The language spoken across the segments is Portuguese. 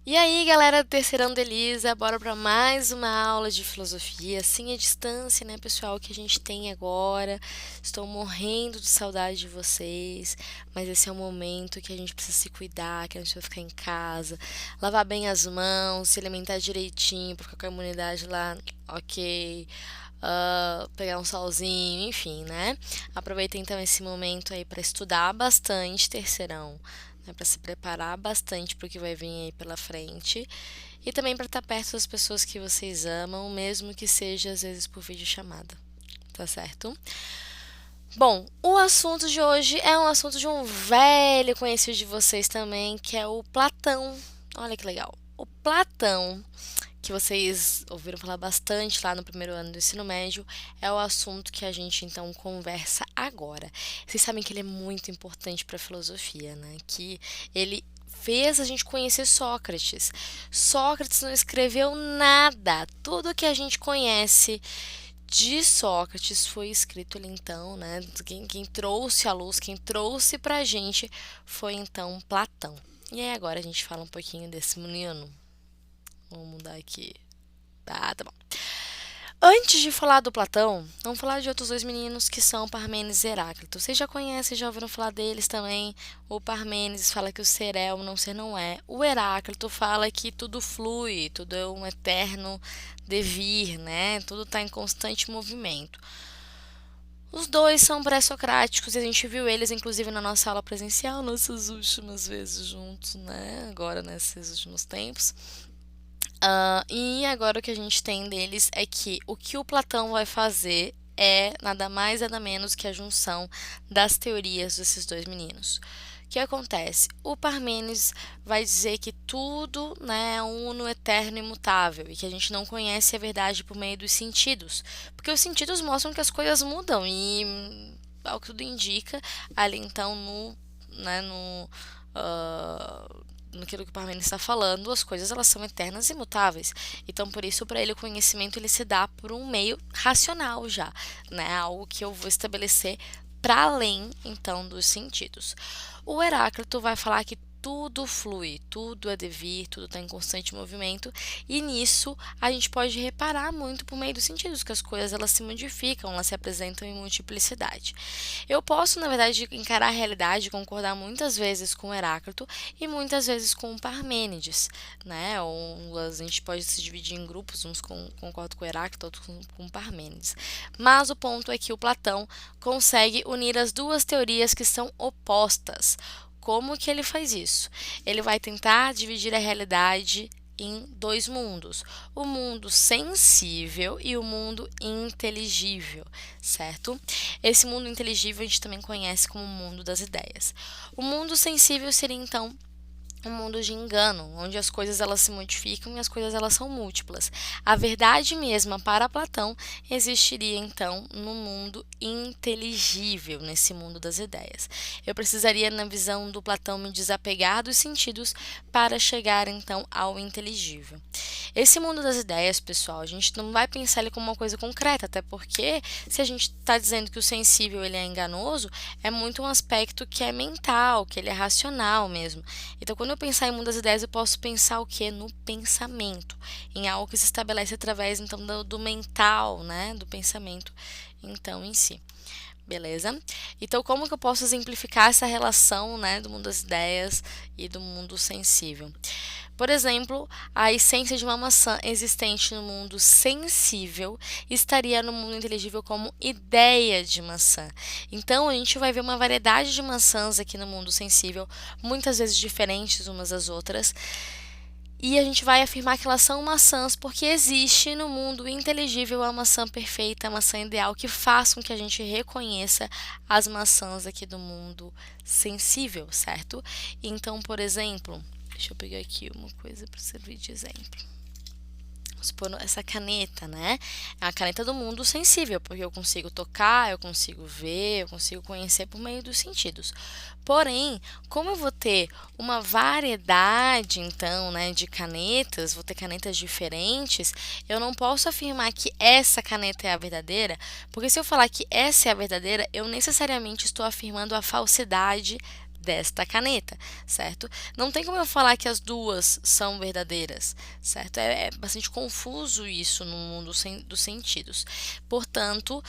E aí, galera do Terceirão da Elisa, bora para mais uma aula de filosofia, assim à distância, né, pessoal, que a gente tem agora. Estou morrendo de saudade de vocês, mas esse é o momento que a gente precisa se cuidar, que a gente vai ficar em casa, lavar bem as mãos, se alimentar direitinho, pra ficar com a imunidade lá, ok. Pegar um solzinho, enfim, né? Aproveita então esse momento aí para estudar bastante terceirão, né, para se preparar bastante para o que vai vir aí pela frente e também para estar perto das pessoas que vocês amam, mesmo que seja às vezes por videochamada, tá certo? Bom, o assunto de hoje é um assunto de um velho conhecido de vocês também, que é o Platão. Olha que legal. O Platão, que vocês ouviram falar bastante lá no primeiro ano do ensino médio, é o assunto que a gente então conversa agora. Vocês sabem que ele é muito importante para a filosofia, né? Que ele fez a gente conhecer Sócrates. Sócrates não escreveu nada. Tudo que a gente conhece de Sócrates foi escrito ali então, né? Quem trouxe a luz, quem trouxe pra gente foi então Platão. E aí agora a gente fala um pouquinho desse menino. Vamos mudar aqui. Ah, tá bom. Antes de falar do Platão, vamos falar de outros dois meninos que são Parmênides e Heráclito. Vocês já conhecem, já ouviram falar deles também. O Parmênides fala que o ser é, o não ser não é. O Heráclito fala que tudo flui, tudo é um eterno devir, né? Tudo está em constante movimento. Os dois são pré-socráticos e a gente viu eles, inclusive, na nossa aula presencial, nossas últimas vezes juntos, né? Agora, nesses últimos tempos. E agora o que a gente tem deles é que o que o Platão vai fazer é nada mais nada menos que a junção das teorias desses dois meninos. O que acontece? O Parmênides vai dizer que tudo, né, é uno, eterno e imutável e que a gente não conhece a verdade por meio dos sentidos, porque os sentidos mostram que as coisas mudam e, ao que tudo indica, ali então né, naquilo que o Parmênides está falando, as coisas elas são eternas e imutáveis. Então, por isso, para ele, o conhecimento ele se dá por um meio racional já, né? Algo que eu vou estabelecer para além, então, dos sentidos. O Heráclito vai falar que tudo flui, tudo é devir, tudo está em constante movimento, e nisso a gente pode reparar muito por meio dos sentidos, que as coisas elas se modificam, elas se apresentam em multiplicidade. Eu posso, na verdade, encarar a realidade e concordar muitas vezes com Heráclito e muitas vezes com Parmênides, né? Ou a gente pode se dividir em grupos, uns concordam com Heráclito, outros com Parmênides. Mas o ponto é que o Platão consegue unir as duas teorias que são opostas. Como que ele faz isso? Ele vai tentar dividir a realidade em dois mundos, o mundo sensível e o mundo inteligível, certo? Esse mundo inteligível a gente também conhece como o mundo das ideias. O mundo sensível seria então um mundo de engano, onde as coisas elas se modificam e as coisas elas são múltiplas. A verdade mesma para Platão existiria então no mundo inteligível, nesse mundo das ideias. Eu precisaria, na visão do Platão, me desapegar dos sentidos para chegar então ao inteligível. Esse mundo das ideias, pessoal, a gente não vai pensar ele como uma coisa concreta, até porque se a gente está dizendo que o sensível ele é enganoso, é muito um aspecto que é mental, que ele é racional mesmo. Então, quando eu pensar em mundo das ideias, eu posso pensar o quê? No pensamento, em algo que se estabelece através então do mental, né, do pensamento, então em si. Beleza? Então, como que eu posso exemplificar essa relação, né, do mundo das ideias e do mundo sensível? Por exemplo, a essência de uma maçã existente no mundo sensível estaria no mundo inteligível como ideia de maçã. Então, a gente vai ver uma variedade de maçãs aqui no mundo sensível, muitas vezes diferentes umas das outras. E a gente vai afirmar que elas são maçãs porque existe no mundo inteligível a maçã perfeita, a maçã ideal, que faz com que a gente reconheça as maçãs aqui do mundo sensível, certo? Então, por exemplo, deixa eu pegar aqui uma coisa para servir de exemplo. Vamos supor essa caneta, né? É a caneta do mundo sensível, porque eu consigo tocar, eu consigo ver, eu consigo conhecer por meio dos sentidos. Porém, como eu vou ter uma variedade, então, né, de canetas, vou ter canetas diferentes, eu não posso afirmar que essa caneta é a verdadeira, porque se eu falar que essa é a verdadeira, eu necessariamente estou afirmando a falsidade desta caneta, certo? Não tem como eu falar que as duas são verdadeiras, certo? É bastante confuso isso no mundo dos sentidos. Portanto,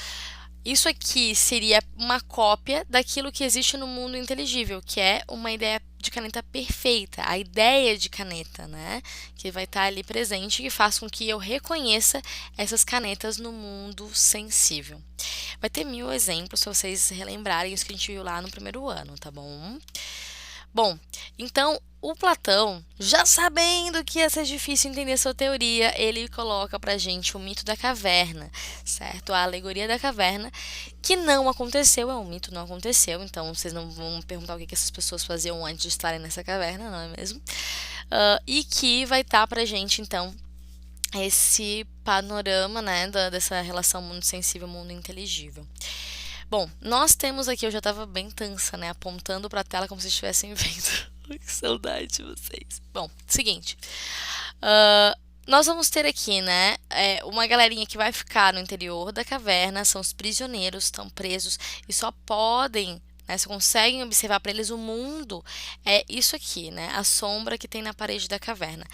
isso aqui seria uma cópia daquilo que existe no mundo inteligível, que é uma ideia de caneta perfeita, a ideia de caneta, né? Que vai estar ali presente e que faz com que eu reconheça essas canetas no mundo sensível. Vai ter 1000 exemplos se vocês relembrarem isso que a gente viu lá no primeiro ano, tá bom? Bom, então o Platão, já sabendo que ia ser difícil entender sua teoria, ele coloca pra gente o mito da caverna, certo? A alegoria da caverna, que não aconteceu, é um mito, não aconteceu, então vocês não vão perguntar o que essas pessoas faziam antes de estarem nessa caverna, não é mesmo? E que vai estar pra gente, então, esse panorama, né, dessa relação mundo sensível, mundo inteligível. Bom, nós temos aqui, eu já estava bem tensa, né, apontando para a tela como se estivessem vendo. Que saudade de vocês. Bom, seguinte, nós vamos ter aqui, né, uma galerinha que vai ficar no interior da caverna, são os prisioneiros, estão presos e só podem, né, só conseguem observar para eles o mundo, é isso aqui, né, a sombra que tem na parede da caverna.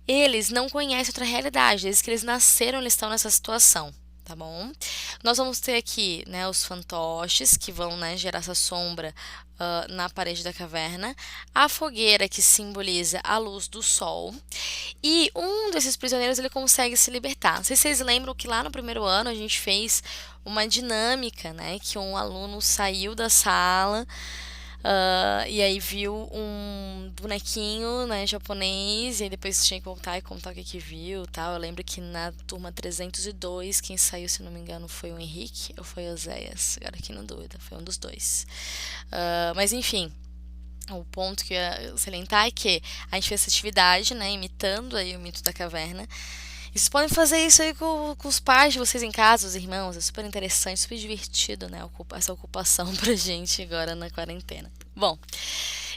Eles não conhecem outra realidade, desde que eles nasceram, eles estão nessa situação, tá bom? Nós vamos ter aqui, né, os fantoches, que vão, né, gerar essa sombra na parede da caverna, a fogueira, que simboliza a luz do sol, e um desses prisioneiros, ele consegue se libertar. Não sei se vocês lembram que lá no primeiro ano a gente fez uma dinâmica, né, que um aluno saiu da sala, e aí viu um bonequinho, né, japonês, e aí depois tinha que voltar e contar o que viu, tal. Eu lembro que na turma 302, quem saiu, se não me engano, foi o Henrique ou foi o Oséias? Agora aqui na dúvida, foi um dos dois. Mas enfim, o ponto que eu ia salientar é que a gente fez essa atividade, né, imitando aí o mito da caverna. E vocês podem fazer isso aí com os pais de vocês em casa, os irmãos. É super interessante, super divertido, né? Essa ocupação pra gente agora na quarentena. Bom,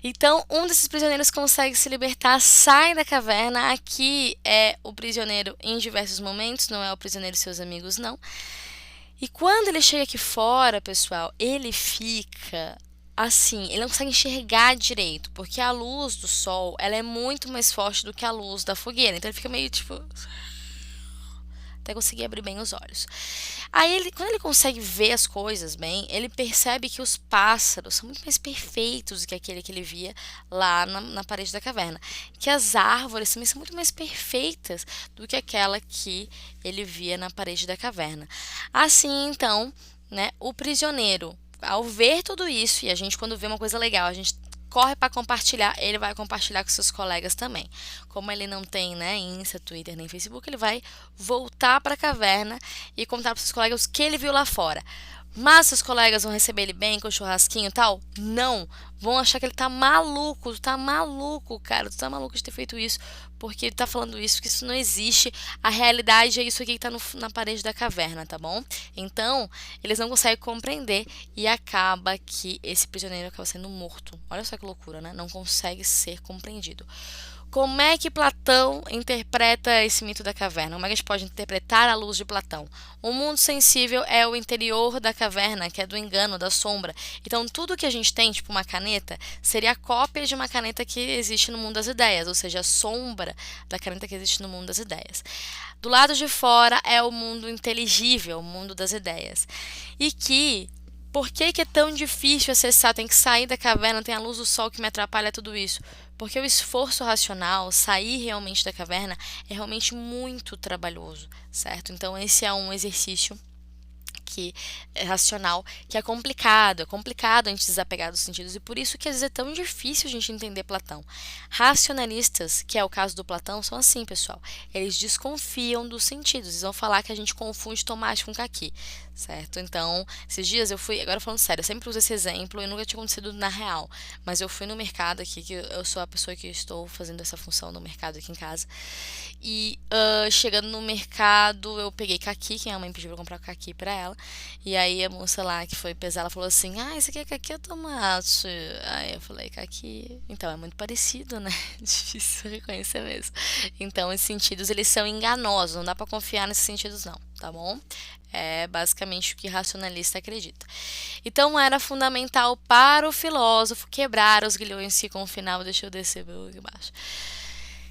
então um desses prisioneiros consegue se libertar, sai da caverna. Aqui é o prisioneiro em diversos momentos, não é o prisioneiro e seus amigos, não. E quando ele chega aqui fora, pessoal, ele fica assim, ele não consegue enxergar direito, porque a luz do sol, ela é muito mais forte do que a luz da fogueira. Então ele fica meio tipo até conseguir abrir bem os olhos. Aí, quando ele consegue ver as coisas bem, ele percebe que os pássaros são muito mais perfeitos do que aquele que ele via lá na parede da caverna. Que as árvores também são muito mais perfeitas do que aquela que ele via na parede da caverna. Assim, então, né, o prisioneiro, ao ver tudo isso, e a gente, quando vê uma coisa legal, a gente corre para compartilhar, ele vai compartilhar com seus colegas também. Como ele não tem, né, Insta, Twitter nem Facebook, ele vai voltar para a caverna e contar para seus colegas o que ele viu lá fora. Mas seus colegas vão receber ele bem, com churrasquinho e tal? Não. Vão achar que ele tá maluco. Tu tá maluco, cara. Tu tá maluco de ter feito isso. Porque ele tá falando isso, que isso não existe. A realidade é isso aqui que tá na parede da caverna, tá bom? Então, eles não conseguem compreender e acaba que esse prisioneiro acaba sendo morto. Olha só que loucura, né? Não consegue ser compreendido. Como é que Platão interpreta esse mito da caverna? Como é que a gente pode interpretar a luz de Platão? O mundo sensível é o interior da caverna, que é do engano, da sombra. Então, tudo que a gente tem, tipo uma caneta, seria a cópia de uma caneta que existe no mundo das ideias, ou seja, a sombra da caneta que existe no mundo das ideias. Do lado de fora é o mundo inteligível, o mundo das ideias. E que por que é tão difícil acessar? Tem que sair da caverna, tem a luz do sol que me atrapalha tudo isso. Porque o esforço racional, sair realmente da caverna, é realmente muito trabalhoso, certo? Então, esse é um exercício que é racional, que é complicado a gente desapegar dos sentidos, e por isso que às vezes é tão difícil a gente entender Platão. Racionalistas, que é o caso do Platão, são assim, pessoal. Eles desconfiam dos sentidos, eles vão falar que a gente confunde tomate com caqui, certo? Então, esses dias eu fui, agora falando sério, eu sempre uso esse exemplo e nunca tinha acontecido na real, mas eu fui no mercado aqui, que eu sou a pessoa que estou fazendo essa função no mercado aqui em casa, e chegando no mercado, eu peguei caqui, que a mãe pediu pra eu comprar caqui pra ela, e aí a moça lá que foi pesar, ela falou assim, isso aqui é caqui ou tomate? Aí eu falei, caqui. Então, é muito parecido, né? Difícil reconhecer mesmo. Então, esses sentidos, eles são enganosos, não dá pra confiar nesses sentidos, não. tá bom? É basicamente o que racionalista acredita. Então, era fundamental para o filósofo quebrar os grilhões que confinavam. Deixa eu descer aqui embaixo.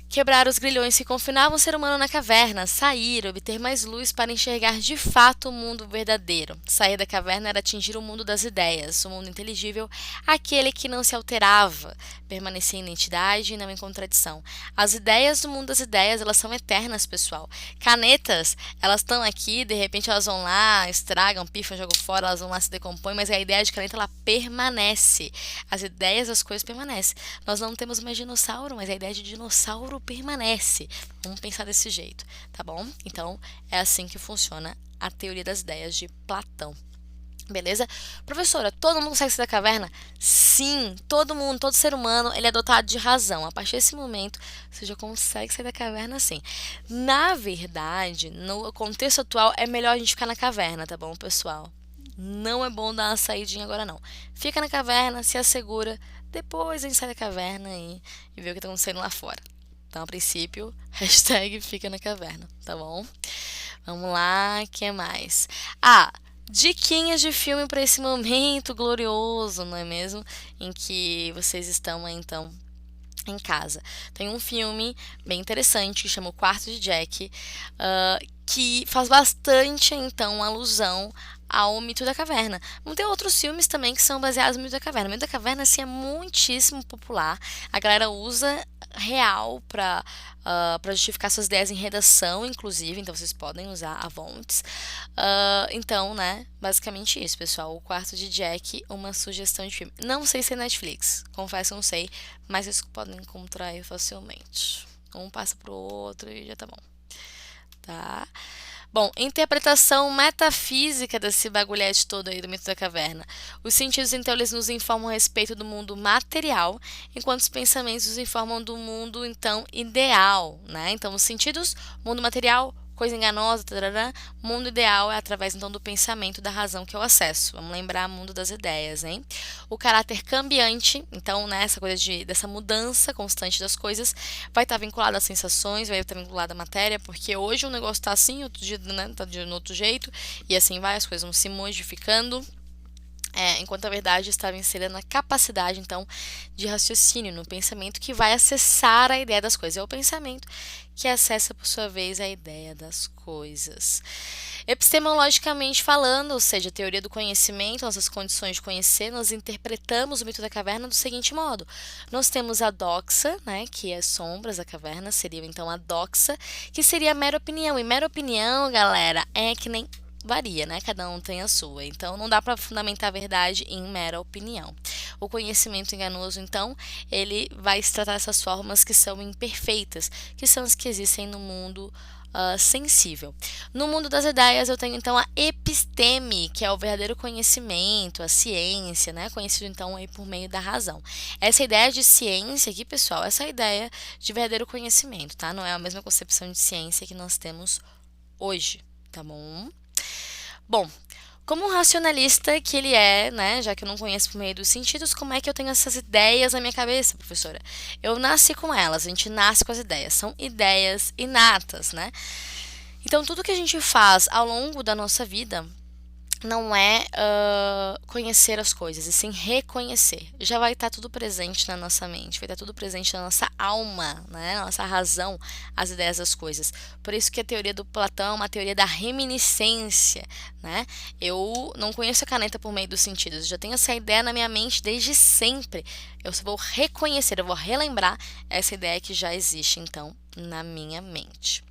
Quebrar os grilhões que confinavam o ser humano na caverna, sair, obter mais luz para enxergar de fato o mundo verdadeiro. Sair da caverna era atingir o mundo das ideias, o mundo inteligível, aquele que não se alterava, permanecia em identidade e não em contradição. As ideias do mundo das ideias, elas são eternas, pessoal. Canetas, elas estão aqui, de repente elas vão lá, estragam, pifam, jogam fora, elas vão lá, se decompõem, mas a ideia de caneta, ela permanece. As ideias das coisas permanecem. Nós não temos mais dinossauro, mas a ideia de dinossauro permanece. Vamos pensar desse jeito, tá bom? Então, é assim que funciona a teoria das ideias de Platão. Beleza? Professora, todo mundo consegue sair da caverna? Sim, todo mundo, todo ser humano, ele é dotado de razão. A partir desse momento, você já consegue sair da caverna sim. Na verdade, no contexto atual, é melhor a gente ficar na caverna, tá bom, pessoal? Não é bom dar uma saidinha agora, não. Fica na caverna, se assegura, depois a gente sai da caverna e vê o que tá acontecendo lá fora. Então, a princípio, hashtag fica na caverna, tá bom? Vamos lá, o que mais? Diquinhas de filme para esse momento glorioso, não é mesmo? Em que vocês estão, então, em casa. Tem um filme bem interessante que chama O Quarto de Jack, que faz bastante, então, alusão ao Mito da Caverna. Vão ter outros filmes também que são baseados no Mito da Caverna. O Mito da Caverna, assim, é muitíssimo popular. A galera usa real para justificar suas ideias em redação, inclusive, então vocês podem usar a Vontes. Então, né, basicamente isso, pessoal. O Quarto de Jack, uma sugestão de filme. Não sei se é Netflix, confesso que não sei, mas vocês podem encontrar aí facilmente. Um passa pro outro e já tá bom. Tá? Bom, interpretação metafísica desse bagulhete todo aí do Mito da Caverna. Os sentidos, então, eles nos informam a respeito do mundo material, enquanto os pensamentos nos informam do mundo, então, ideal, né? Então, os sentidos, mundo material, coisa enganosa, tarará. Mundo ideal é através, então, do pensamento, da razão que é o acesso. Vamos lembrar mundo das ideias, hein? O caráter cambiante, então, né, essa coisa dessa mudança constante das coisas, vai estar vinculado às sensações, vai estar vinculado à matéria, porque hoje o negócio está assim, outro dia, né, tá de um outro jeito, e assim vai, as coisas vão se modificando. Enquanto a verdade estava inserida na capacidade, então, de raciocínio, no pensamento que vai acessar a ideia das coisas. É o pensamento que acessa, por sua vez, a ideia das coisas. Epistemologicamente falando, ou seja, a teoria do conhecimento, nossas condições de conhecer, nós interpretamos o mito da caverna do seguinte modo. Nós temos a doxa, né, que é sombras da caverna, seria então a doxa, que seria a mera opinião. E mera opinião, galera, é que nem varia, né? Cada um tem a sua. Então, não dá para fundamentar a verdade em mera opinião. O conhecimento enganoso, então, ele vai se tratar dessas formas que são imperfeitas, que são as que existem no mundo sensível. No mundo das ideias, eu tenho, então, a episteme, que é o verdadeiro conhecimento, a ciência, né? Conhecido, então, aí por meio da razão. Essa ideia de ciência aqui, pessoal, essa ideia de verdadeiro conhecimento, tá? Não é a mesma concepção de ciência que nós temos hoje, tá bom? Bom, como um racionalista que ele é, né, já que eu não conheço por meio dos sentidos, como é que eu tenho essas ideias na minha cabeça, professora? Eu nasci com elas, a gente nasce com as ideias, são ideias inatas, né? Então, tudo que a gente faz ao longo da nossa vida não é conhecer as coisas, e sim reconhecer. Já vai estar tudo presente na nossa mente, vai estar tudo presente na nossa alma, né? Na nossa razão, as ideias das coisas. Por isso que a teoria do Platão é uma teoria da reminiscência, né? Eu não conheço a caneta por meio dos sentidos, eu já tenho essa ideia na minha mente desde sempre. Eu só vou reconhecer, eu vou relembrar essa ideia que já existe, então, na minha mente.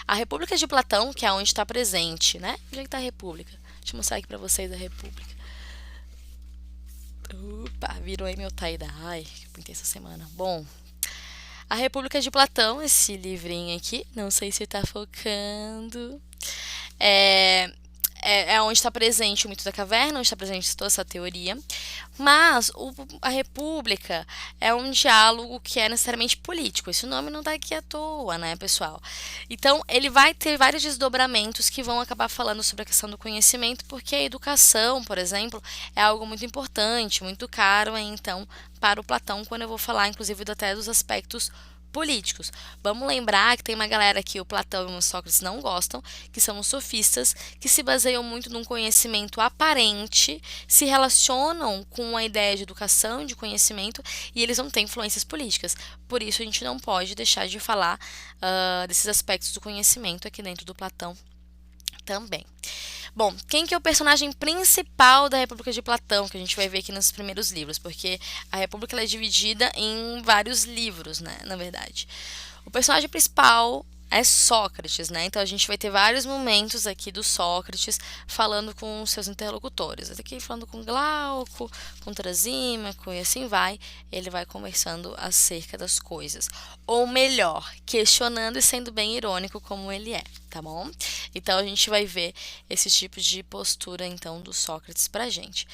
A República de Platão, que é onde está presente, né? Onde é que está a República? Deixa eu mostrar aqui pra vocês a República. Opa, virou aí meu tie-dye que eu pintei essa semana. Bom, a República de Platão, esse livrinho aqui, não sei se tá focando. É onde está presente o mito da caverna, onde está presente toda essa teoria. Mas a República é um diálogo que é necessariamente político. Esse nome não está aqui à toa, né, pessoal? Então, ele vai ter vários desdobramentos que vão acabar falando sobre a questão do conhecimento, porque a educação, por exemplo, é algo muito importante, muito caro, então, para o Platão, quando eu vou falar, inclusive, até dos aspectos políticos. Vamos lembrar que tem uma galera que o Platão e o Sócrates não gostam, que são os sofistas, que se baseiam muito num conhecimento aparente, se relacionam com a ideia de educação e de conhecimento, e eles não têm influências políticas. Por isso, a gente não pode deixar de falar desses aspectos do conhecimento aqui dentro do Platão também. Bom, quem que é o personagem principal da República de Platão, que a gente vai ver aqui nos primeiros livros, porque a República ela é dividida em vários livros, né, na verdade. O personagem principal é Sócrates, né? Então a gente vai ter vários momentos aqui do Sócrates falando com seus interlocutores. Aqui falando com Glauco, com Trasímaco e assim vai. Ele vai conversando acerca das coisas. Ou melhor, questionando e sendo bem irônico como ele é, tá bom? Então a gente vai ver esse tipo de postura então do Sócrates pra gente.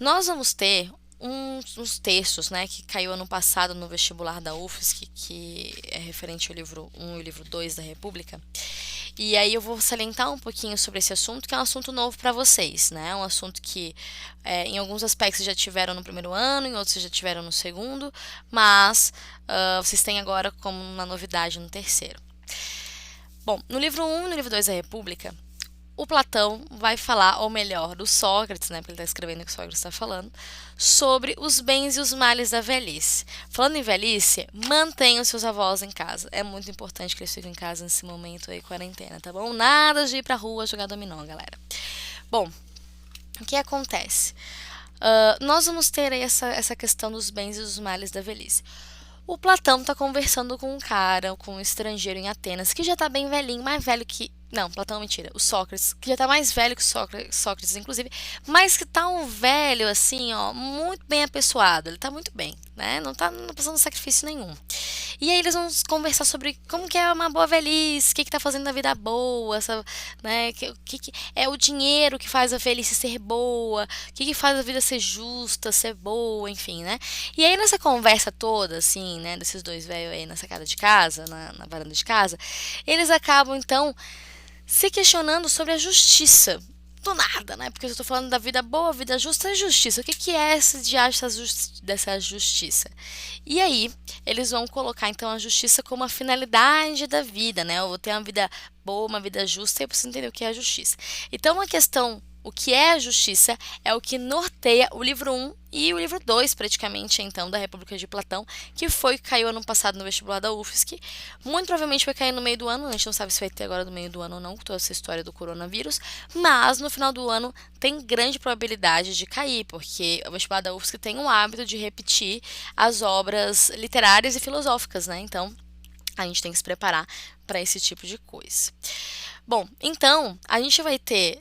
Nós vamos ter uns textos, né, que caiu ano passado no vestibular da UFSC, que é referente ao livro 1 e o livro 2 da República. E aí eu vou salientar um pouquinho sobre esse assunto, que é um assunto novo para vocês, né? Um assunto que em alguns aspectos já tiveram no primeiro ano, em outros já tiveram no segundo, mas vocês têm agora como uma novidade no terceiro. Bom, no livro 1 e no livro 2 da República, o Platão vai falar, ou melhor, do Sócrates, né, porque ele está escrevendo o que o Sócrates está falando, sobre os bens e os males da velhice. Falando em velhice, mantenham seus avós em casa. É muito importante que eles fiquem em casa nesse momento aí, quarentena, tá bom? Nada de ir pra rua jogar dominó, galera. Bom, o que acontece? Nós vamos ter aí essa questão dos bens e dos males da velhice. O Platão está conversando com um cara, com um estrangeiro em Atenas, que já está bem velhinho, mais velho que... Não, Platão, mentira. O Sócrates, que já está mais velho que Sócrates, inclusive, mas que tá um velho, assim, ó, muito bem apessoado. Ele tá muito bem, né? Não tá passando sacrifício nenhum. E aí eles vão conversar sobre como que é uma boa velhice, o que tá fazendo da vida boa, né? Que é o dinheiro que faz a velhice ser boa, o que faz a vida ser justa, ser boa, enfim, né? E aí nessa conversa toda, assim, né, desses dois velhos aí na sacada de casa, na varanda de casa, eles acabam, então, se questionando sobre a justiça. Do nada, né? Porque eu estou falando da vida boa, vida justa e justiça. O que é esse diacho dessa justiça? E aí, eles vão colocar, então, a justiça como a finalidade da vida, né? Eu vou ter uma vida boa, uma vida justa, e eu preciso entender o que é a justiça. Então, a questão... O que é a justiça é o que norteia o livro 1 e o livro 2, praticamente, então, da República de Platão, que caiu ano passado no vestibular da UFSC. Muito provavelmente vai cair no meio do ano, a gente não sabe se vai ter agora no meio do ano ou não, com toda essa história do coronavírus, mas no final do ano tem grande probabilidade de cair, porque o vestibular da UFSC tem o hábito de repetir as obras literárias e filosóficas, né? Então, a gente tem que se preparar para esse tipo de coisa. Bom, então, a gente vai ter,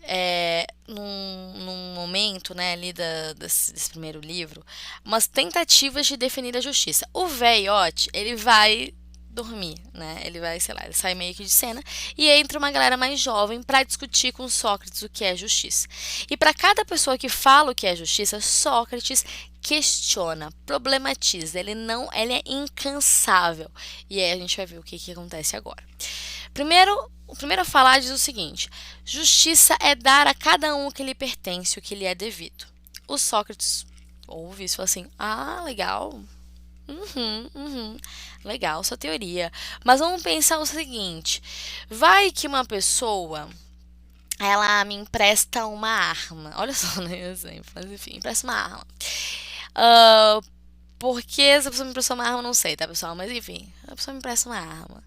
num momento, né, ali desse primeiro livro, umas tentativas de definir a justiça. O velhote, ele vai dormir, né? Ele vai, sei lá, ele sai meio que de cena e entra uma galera mais jovem para discutir com Sócrates o que é justiça. E para cada pessoa que fala o que é justiça, Sócrates questiona, problematiza, ele é incansável. E aí a gente vai ver o que acontece agora. O primeiro a falar diz o seguinte: justiça é dar a cada um o que lhe pertence, o que lhe é devido. O Sócrates ouve isso e fala assim: ah, legal. Legal sua teoria. Mas vamos pensar o seguinte: vai que uma pessoa ela me empresta uma arma. Olha só, né? Exemplo, mas enfim, empresta uma arma. Porque essa pessoa me emprestou uma arma, não sei, tá, pessoal? Mas enfim, a pessoa me empresta uma arma.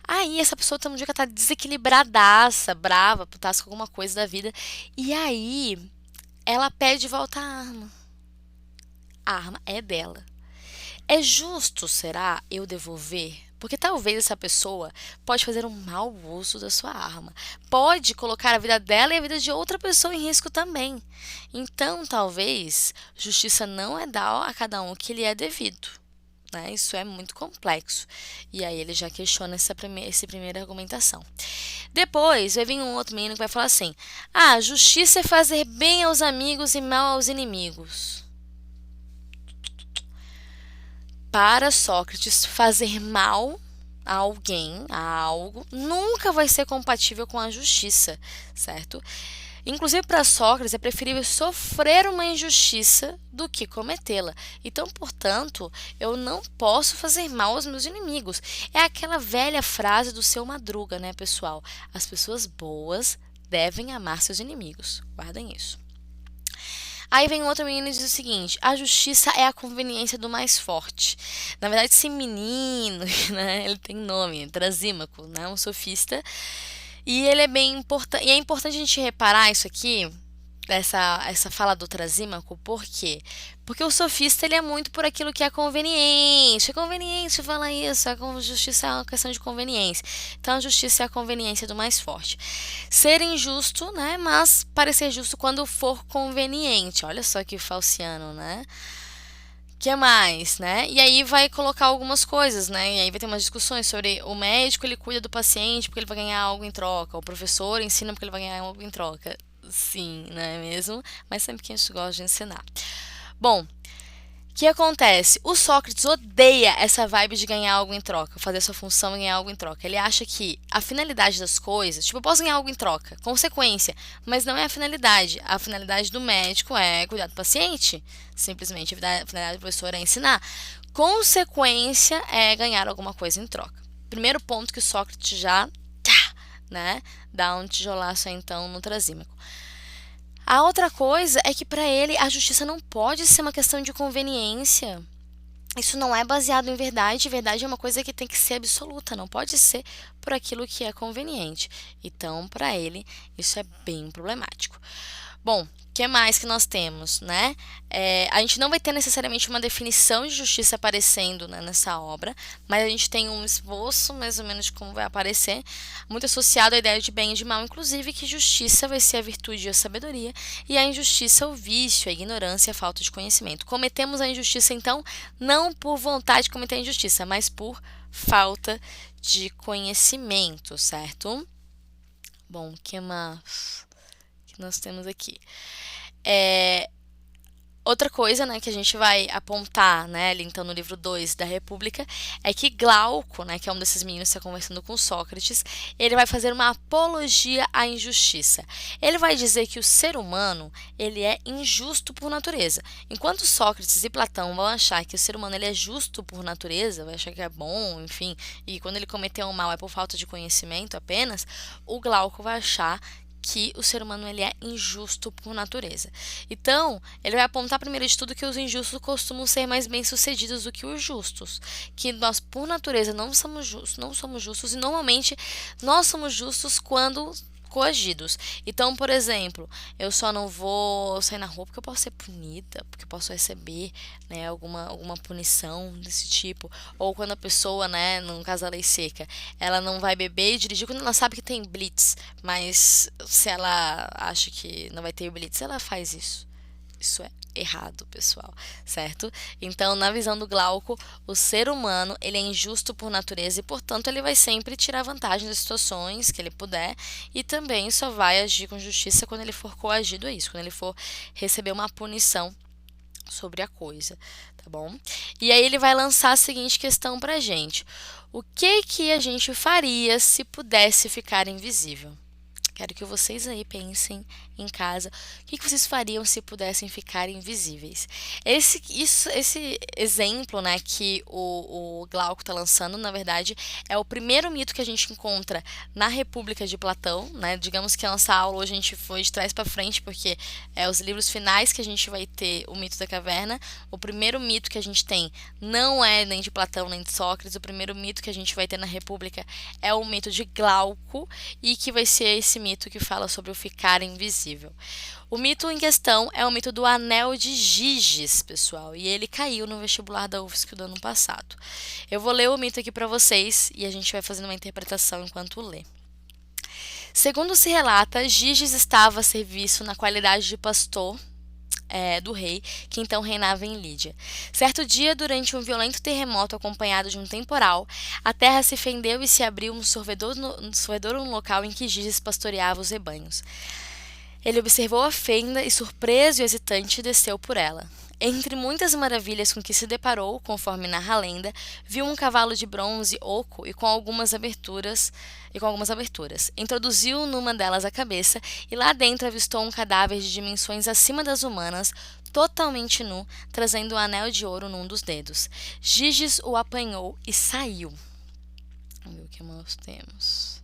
Aí essa pessoa tem um dia que ela tá desequilibradaça, brava, putaça com alguma coisa da vida. E aí ela pede de volta a arma. A arma é dela. É justo, será, eu devolver? Porque talvez essa pessoa pode fazer um mau uso da sua arma. Pode colocar a vida dela e a vida de outra pessoa em risco também. Então, talvez, justiça não é dar a cada um o que lhe é devido. Né? Isso é muito complexo. E aí ele já questiona essa primeira argumentação. Depois vai vir um outro menino que vai falar assim: ah, justiça é fazer bem aos amigos e mal aos inimigos. Para Sócrates, fazer mal a alguém, a algo, nunca vai ser compatível com a justiça, certo? Inclusive, para Sócrates, é preferível sofrer uma injustiça do que cometê-la. Então, portanto, eu não posso fazer mal aos meus inimigos. É aquela velha frase do Seu Madruga, né, pessoal? As pessoas boas devem amar seus inimigos. Guardem isso. Aí vem outro menino e diz o seguinte: a justiça é a conveniência do mais forte. Na verdade, esse menino, né, ele tem nome, Trasímaco, né, um sofista, e ele é bem importante. E é importante a gente reparar isso aqui, essa fala do Trasímaco, por quê? Porque o sofista ele é muito por aquilo que é conveniente. É conveniente falar isso, a justiça é uma questão de conveniência. Então a justiça é a conveniência do mais forte. Ser injusto, né? Mas parecer justo quando for conveniente. Olha só que falciano, né? Que mais, né? E aí vai colocar algumas coisas, né? E aí vai ter umas discussões sobre o médico, ele cuida do paciente porque ele vai ganhar algo em troca, o professor ensina porque ele vai ganhar algo em troca. Sim, não é mesmo? Mas sempre que a gente gosta de ensinar. Bom, o que acontece? O Sócrates odeia essa vibe de ganhar algo em troca, fazer sua função e ganhar algo em troca. Ele acha que a finalidade das coisas, tipo, eu posso ganhar algo em troca, consequência, mas não é a finalidade. A finalidade do médico é cuidar do paciente, simplesmente. A finalidade do professor é ensinar. Consequência é ganhar alguma coisa em troca. Primeiro ponto que o Sócrates já, né, dá um tijolaço então no Trasímaco. A outra coisa é que para ele a justiça não pode ser uma questão de conveniência. Isso não é baseado em verdade. Verdade é uma coisa que tem que ser absoluta, não pode ser por aquilo que é conveniente. Então, para ele, isso é bem problemático. Bom, o que mais que nós temos, né? A gente não vai ter necessariamente uma definição de justiça aparecendo, né, nessa obra, mas a gente tem um esboço mais ou menos de como vai aparecer, muito associado à ideia de bem e de mal, inclusive que justiça vai ser a virtude e a sabedoria, e a injustiça o vício, a ignorância e a falta de conhecimento. Cometemos a injustiça, então, não por vontade de cometer a injustiça, mas por falta de conhecimento, certo? Bom, o que mais que nós temos aqui? Outra coisa, né, que a gente vai apontar, né, ali então no livro 2 da República, é que Glauco, né, que é um desses meninos que está conversando com Sócrates, ele vai fazer uma apologia à injustiça. Ele vai dizer que o ser humano, ele é injusto por natureza. Enquanto Sócrates e Platão vão achar que o ser humano ele é justo por natureza, vai achar que é bom, enfim, e quando ele cometeu um mal é por falta de conhecimento apenas, o Glauco vai achar que o ser humano ele é injusto por natureza. Então, ele vai apontar primeiro de tudo que os injustos costumam ser mais bem-sucedidos do que os justos, que nós por natureza não somos justos e normalmente nós somos justos quando coagidos. Então, por exemplo, eu só não vou sair na rua porque eu posso ser punida, porque eu posso receber, né, alguma punição desse tipo. Ou quando a pessoa, né, no caso da lei seca, ela não vai beber e dirigir quando ela sabe que tem blitz, mas se ela acha que não vai ter blitz, ela faz isso. Isso é errado, pessoal, certo? Então, na visão do Glauco, o ser humano ele é injusto por natureza e, portanto, ele vai sempre tirar vantagem das situações que ele puder e também só vai agir com justiça quando ele for coagido a isso, quando ele for receber uma punição sobre a coisa, tá bom? E aí ele vai lançar a seguinte questão pra gente: o que a gente faria se pudesse ficar invisível? Quero que vocês aí pensem em casa o que vocês fariam se pudessem ficar invisíveis. Esse exemplo, né, que o Glauco está lançando, na verdade, é o primeiro mito que a gente encontra na República de Platão, né? Digamos que a nossa aula hoje a gente foi de trás para frente, porque é os livros finais que a gente vai ter o mito da caverna. O primeiro mito que a gente tem não é nem de Platão nem de Sócrates. O primeiro mito que a gente vai ter na República é o mito de Glauco e que vai ser esse mito que fala sobre o ficar invisível. O mito em questão é o mito do Anel de Giges, pessoal, e ele caiu no vestibular da UFSC do ano passado. Eu vou ler o mito aqui para vocês e a gente vai fazendo uma interpretação enquanto lê. Segundo se relata, Giges estava a serviço na qualidade de pastor do rei, que então reinava em Lídia. Certo dia, durante um violento terremoto acompanhado de um temporal, a terra se fendeu e se abriu um sorvedor no local em que Giges pastoreava os rebanhos. Ele observou a fenda e, surpreso e hesitante, desceu por ela. Entre muitas maravilhas com que se deparou, conforme narra a lenda, viu um cavalo de bronze oco e com algumas aberturas. Introduziu numa delas a cabeça e lá dentro avistou um cadáver de dimensões acima das humanas, totalmente nu, trazendo um anel de ouro num dos dedos. Giges o apanhou e saiu. Vamos ver o que mais temos.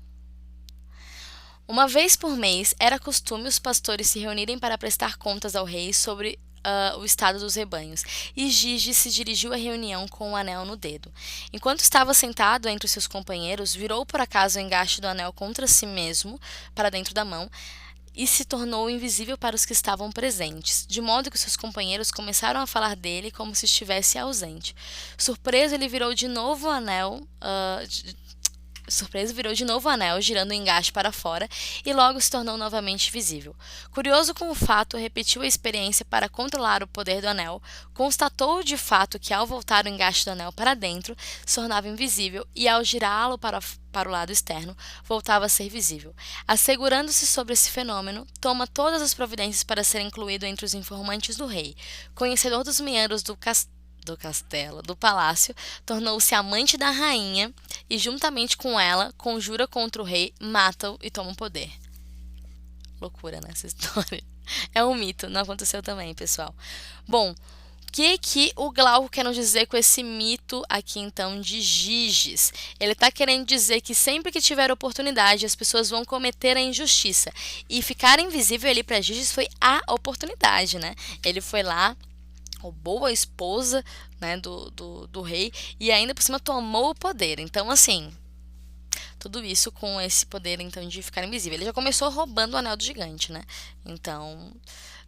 Uma vez por mês, era costume os pastores se reunirem para prestar contas ao rei sobre o estado dos rebanhos, e Gigi se dirigiu à reunião com o anel no dedo. Enquanto estava sentado entre os seus companheiros, virou por acaso o engaste do anel contra si mesmo, para dentro da mão, e se tornou invisível para os que estavam presentes, de modo que seus companheiros começaram a falar dele como se estivesse ausente. Surpreso, ele virou de novo o anel, girando o engaste para fora, e logo se tornou novamente visível. Curioso com o fato, repetiu a experiência para controlar o poder do anel, constatou de fato que ao voltar o engaste do anel para dentro, se tornava invisível, e ao girá-lo para o lado externo, voltava a ser visível. Assegurando-se sobre esse fenômeno, toma todas as providências para ser incluído entre os informantes do rei. Conhecedor dos meandros do palácio, tornou-se amante da rainha e, juntamente com ela, conjura contra o rei, mata-o e toma o poder. Loucura nessa história. É um mito, não aconteceu também, pessoal. Bom, o que o Glauco quer nos dizer com esse mito aqui, então, de Giges? Ele está querendo dizer que sempre que tiver oportunidade, as pessoas vão cometer a injustiça. E ficar invisível ali para Giges foi a oportunidade, né? Ele foi lá, roubou a esposa, né, do rei e ainda por cima tomou o poder. Então, assim, tudo isso com esse poder, então, de ficar invisível. Ele já começou roubando o anel do gigante, né? Então,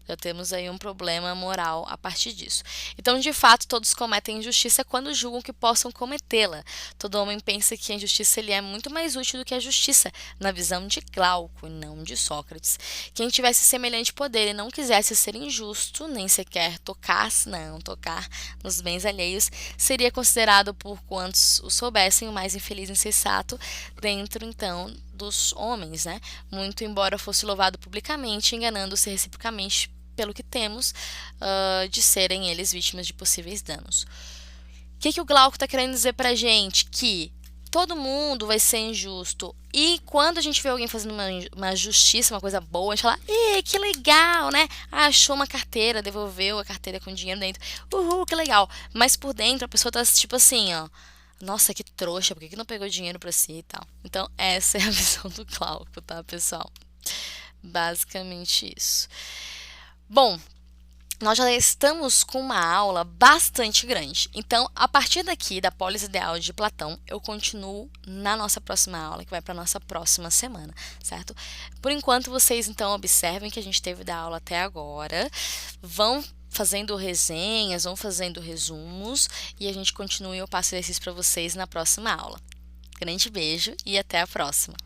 já temos aí um problema moral a partir disso. Então, de fato, todos cometem injustiça quando julgam que possam cometê-la. Todo homem pensa que a injustiça ele é muito mais útil do que a justiça, na visão de Glauco e não de Sócrates. Quem tivesse semelhante poder e não quisesse ser injusto, nem sequer tocar nos bens alheios, seria considerado por quantos o soubessem o mais infeliz e insensato dentro, então, dos homens, né? Muito embora fosse louvado publicamente, enganando-se reciprocamente pelo que temos de serem eles vítimas de possíveis danos. O que o Glauco está querendo dizer pra gente? Que todo mundo vai ser injusto. E quando a gente vê alguém fazendo uma justiça, uma coisa boa, a gente fala, que legal, né? Ah, achou uma carteira, devolveu a carteira com dinheiro dentro. Uhul, que legal. Mas por dentro a pessoa tá tipo assim, ó. Nossa, que trouxa, por que não pegou dinheiro pra si e tal? Então, essa é a visão do Glauco, tá, pessoal? Basicamente isso. Bom, nós já estamos com uma aula bastante grande. Então, a partir daqui, da polis ideal de Platão, eu continuo na nossa próxima aula, que vai para a nossa próxima semana, certo? Por enquanto, vocês, então, observem que a gente teve da aula até agora. Vão fazendo resenhas, vão fazendo resumos e a gente continua e eu passo exercício para vocês na próxima aula. Grande beijo e até a próxima!